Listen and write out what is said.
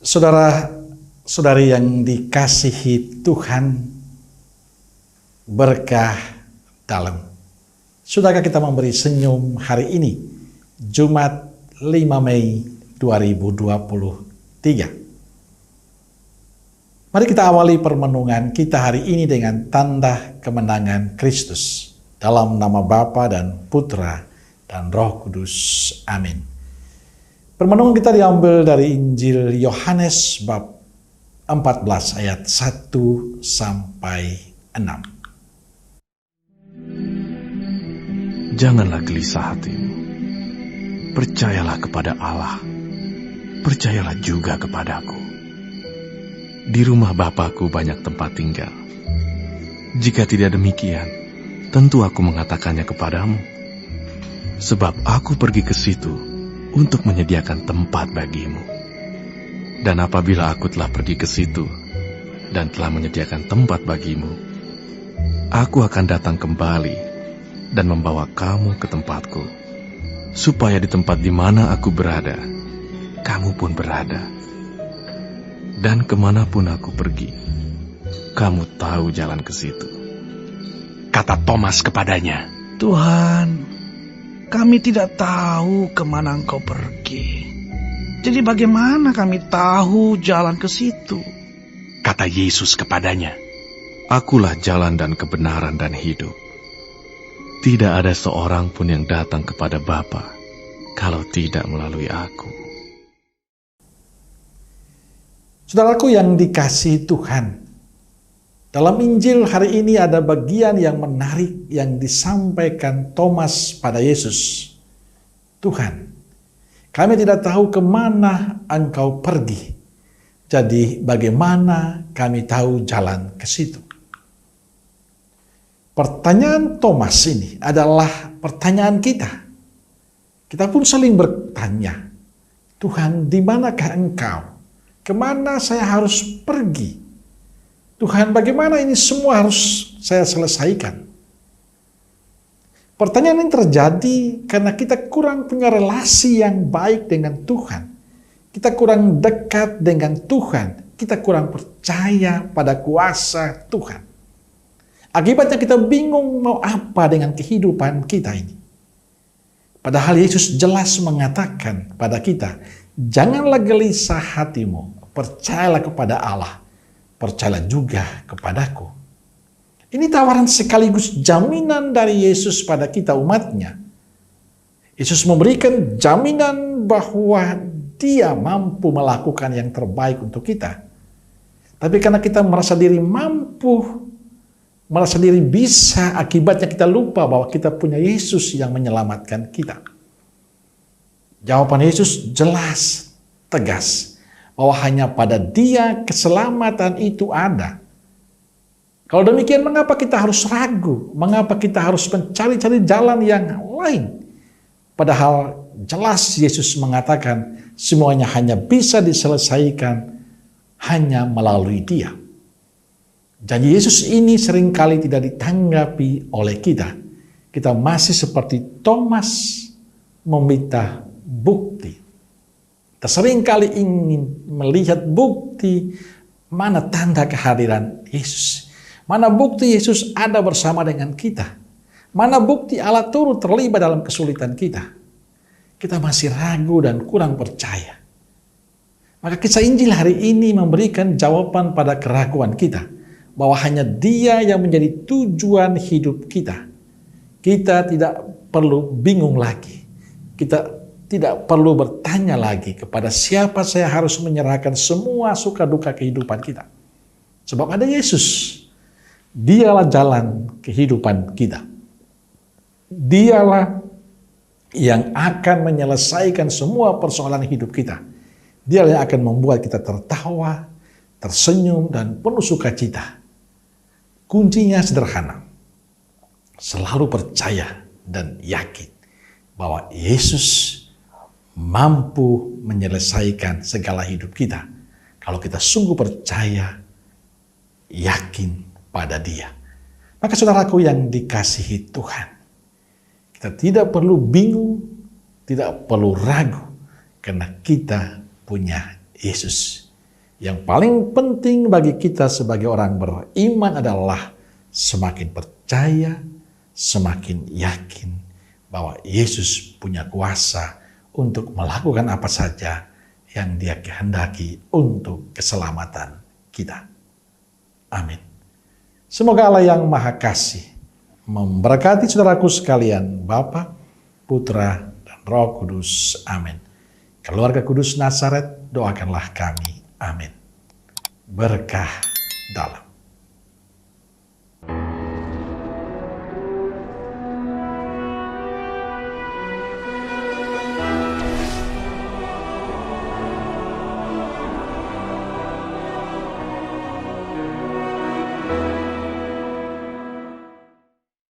Saudara-saudari yang dikasihi Tuhan, berkah dalam. Sudahkah kita memberi senyum hari ini, Jumat 5 Mei 2023? Mari kita awali permenungan kita hari ini dengan tanda kemenangan Kristus. Dalam nama Bapa dan Putra dan Roh Kudus. Amin. Permenungan kita diambil dari Injil Yohanes bab 14 ayat 1 sampai 6. Janganlah gelisah hatimu. Percayalah kepada Allah. Percayalah juga kepadaku. Di rumah Bapakku banyak tempat tinggal. Jika tidak demikian, tentu aku mengatakannya kepadamu. Sebab aku pergi ke situ untuk menyediakan tempat bagimu. Dan apabila aku telah pergi ke situ dan telah menyediakan tempat bagimu, aku akan datang kembali dan membawa kamu ke tempatku, supaya di tempat di mana aku berada, kamu pun berada. Dan kemanapun aku pergi, kamu tahu jalan ke situ. Kata Thomas kepadanya, Tuhan, kami tidak tahu kemana Engkau pergi. Jadi bagaimana kami tahu jalan ke situ? Kata Yesus kepadanya, Akulah jalan dan kebenaran dan hidup. Tidak ada seorang pun yang datang kepada Bapa kalau tidak melalui aku. Saudaraku yang dikasihi Tuhan, dalam Injil hari ini ada bagian yang menarik yang disampaikan Thomas pada Yesus. Tuhan, kami tidak tahu kemana Engkau pergi. Jadi bagaimana kami tahu jalan ke situ? Pertanyaan Thomas ini adalah pertanyaan kita. Kita pun saling bertanya, Tuhan, di manakah Engkau? Kemana saya harus pergi? Tuhan, bagaimana ini semua harus saya selesaikan? Pertanyaan ini terjadi karena kita kurang punya relasi yang baik dengan Tuhan. Kita kurang dekat dengan Tuhan. Kita kurang percaya pada kuasa Tuhan. Akibatnya kita bingung mau apa dengan kehidupan kita ini. Padahal Yesus jelas mengatakan pada kita, janganlah gelisah hatimu, percayalah kepada Allah. Percayalah juga kepadaku. Ini tawaran sekaligus jaminan dari Yesus pada kita umatnya. Yesus memberikan jaminan bahwa Dia mampu melakukan yang terbaik untuk kita. Tapi karena kita merasa diri mampu, merasa diri bisa, akibatnya kita lupa bahwa kita punya Yesus yang menyelamatkan kita. Jawaban Yesus jelas, tegas, bahwa hanya pada Dia keselamatan itu ada. Kalau demikian, mengapa kita harus ragu? Mengapa kita harus mencari-cari jalan yang lain? Padahal jelas Yesus mengatakan semuanya hanya bisa diselesaikan hanya melalui Dia. Janji Yesus ini seringkali tidak ditanggapi oleh kita. Kita masih seperti Thomas meminta bukti. Kita seringkali ingin melihat bukti mana tanda kehadiran Yesus. Mana bukti Yesus ada bersama dengan kita. Mana bukti Allah turut terlibat dalam kesulitan kita. Kita masih ragu dan kurang percaya. Maka kisah Injil hari ini memberikan jawaban pada keraguan kita. Bahwa hanya Dia yang menjadi tujuan hidup kita. Kita tidak perlu bingung lagi. Kita tidak perlu bertanya lagi kepada siapa saya harus menyerahkan semua suka duka kehidupan kita. Sebab ada Yesus. Dialah jalan kehidupan kita. Dialah yang akan menyelesaikan semua persoalan hidup kita. Dialah yang akan membuat kita tertawa, tersenyum, dan penuh sukacita. Kuncinya sederhana. Selalu percaya dan yakin bahwa Yesus mampu menyelesaikan segala hidup kita. Kalau kita sungguh percaya, yakin pada Dia. Maka saudaraku yang dikasihi Tuhan, kita tidak perlu bingung, tidak perlu ragu, karena kita punya Yesus. Yang paling penting bagi kita sebagai orang beriman adalah semakin percaya, semakin yakin bahwa Yesus punya kuasa untuk melakukan apa saja yang Dia kehendaki untuk keselamatan kita. Amin. Semoga Allah yang Maha Kasih memberkati saudaraku sekalian, Bapa, Putra, dan Roh Kudus. Amin. Keluarga Kudus Nazaret, doakanlah kami. Amin. Berkah dalam.